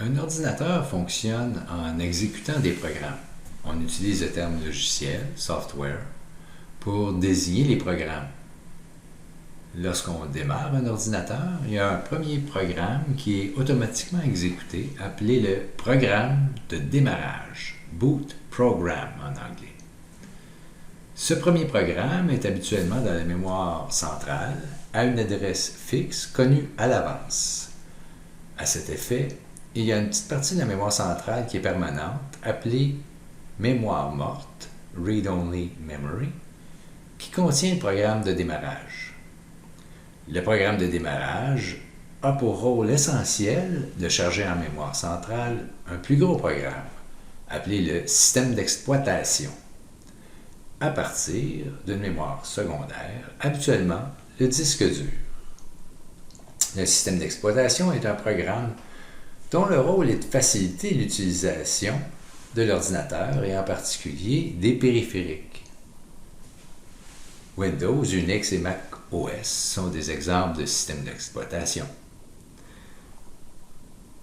Un ordinateur fonctionne en exécutant des programmes. On utilise le terme logiciel, software, pour désigner les programmes. Lorsqu'on démarre un ordinateur, il y a un premier programme qui est automatiquement exécuté, appelé le programme de démarrage, Boot Program en anglais. Ce premier programme est habituellement dans la mémoire centrale à une adresse fixe connue à l'avance. À cet effet, il y a une petite partie de la mémoire centrale qui est permanente, appelée mémoire morte, Read-Only Memory, qui contient le programme de démarrage. Le programme de démarrage a pour rôle essentiel de charger en mémoire centrale un plus gros programme, appelé le système d'exploitation, à partir d'une mémoire secondaire, habituellement le disque dur. Le système d'exploitation est un programme dont le rôle est de faciliter l'utilisation de l'ordinateur et en particulier des périphériques. Windows, Unix et Mac OS sont des exemples de systèmes d'exploitation.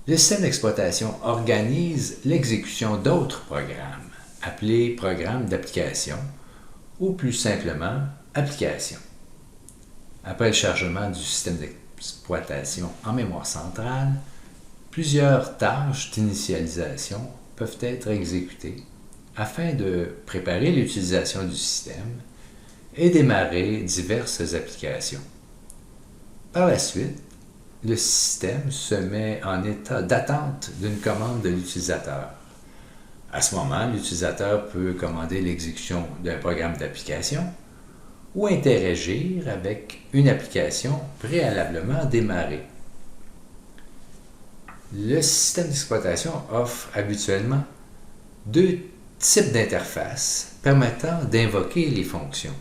Le système d'exploitation organise l'exécution d'autres programmes, appelés programmes d'application ou plus simplement applications. Après le chargement du système d'exploitation en mémoire centrale, plusieurs tâches d'initialisation peuvent être exécutées afin de préparer l'utilisation du système et démarrer diverses applications. Par la suite, le système se met en état d'attente d'une commande de l'utilisateur. À ce moment, l'utilisateur peut commander l'exécution d'un programme d'application ou interagir avec une application préalablement démarrée. Le système d'exploitation offre habituellement deux types d'interfaces permettant d'invoquer les fonctions.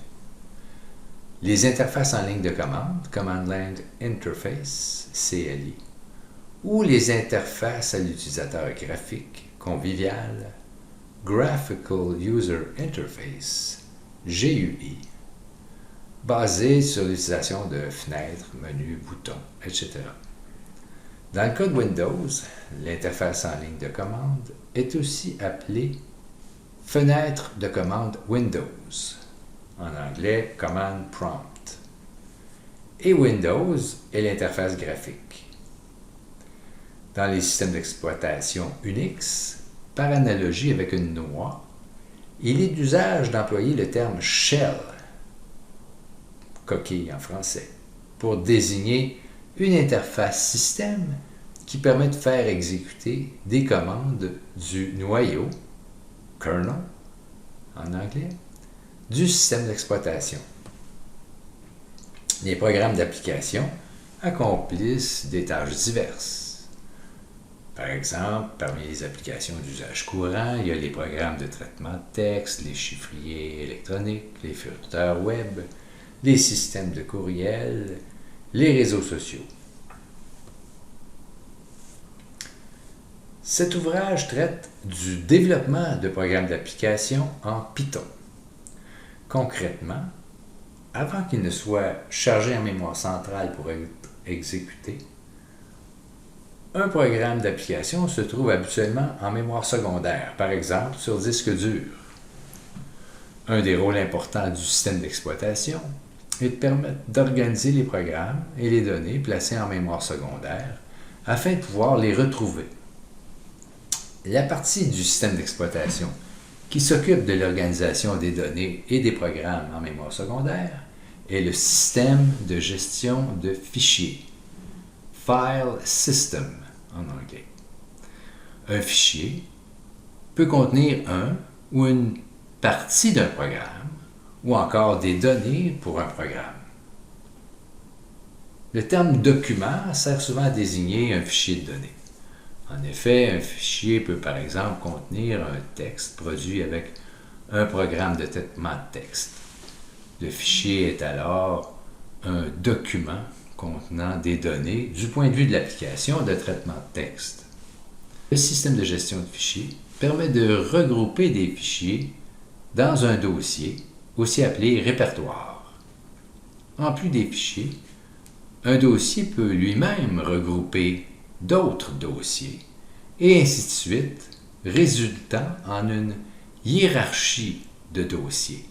Les interfaces en ligne de commande, Command Line Interface, CLI, ou les interfaces à l'utilisateur graphique, convivial, Graphical User Interface, GUI, basées sur l'utilisation de fenêtres, menus, boutons, etc. Dans le cas de Windows, l'interface en ligne de commande est aussi appelée fenêtre de commande Windows, en anglais Command Prompt, et Windows est l'interface graphique. Dans les systèmes d'exploitation Unix, par analogie avec une noix, il est d'usage d'employer le terme shell, coquille en français, pour désigner une interface système qui permet de faire exécuter des commandes du noyau, kernel en anglais, du système d'exploitation. Les programmes d'application accomplissent des tâches diverses. Par exemple, parmi les applications d'usage courant, il y a les programmes de traitement de texte, les chiffriers électroniques, les furteurs web, les systèmes de courriel, les réseaux sociaux. Cet ouvrage traite du développement de programmes d'application en Python. Concrètement, avant qu'il ne soit chargé en mémoire centrale pour être exécuté, un programme d'application se trouve habituellement en mémoire secondaire, par exemple sur disque dur. Un des rôles importants du système d'exploitation est de permettre d'organiser les programmes et les données placées en mémoire secondaire afin de pouvoir les retrouver. La partie du système d'exploitation qui s'occupe de l'organisation des données et des programmes en mémoire secondaire est le système de gestion de fichiers, File System en anglais. Un fichier peut contenir un ou une partie d'un programme ou encore des données pour un programme. Le terme document sert souvent à désigner un fichier de données. En effet, un fichier peut par exemple contenir un texte produit avec un programme de traitement de texte. Le fichier est alors un document contenant des données du point de vue de l'application de traitement de texte. Le système de gestion de fichiers permet de regrouper des fichiers dans un dossier, aussi appelé répertoire. En plus des fichiers, un dossier peut lui-même regrouper d'autres dossiers et ainsi de suite, résultant en une hiérarchie de dossiers.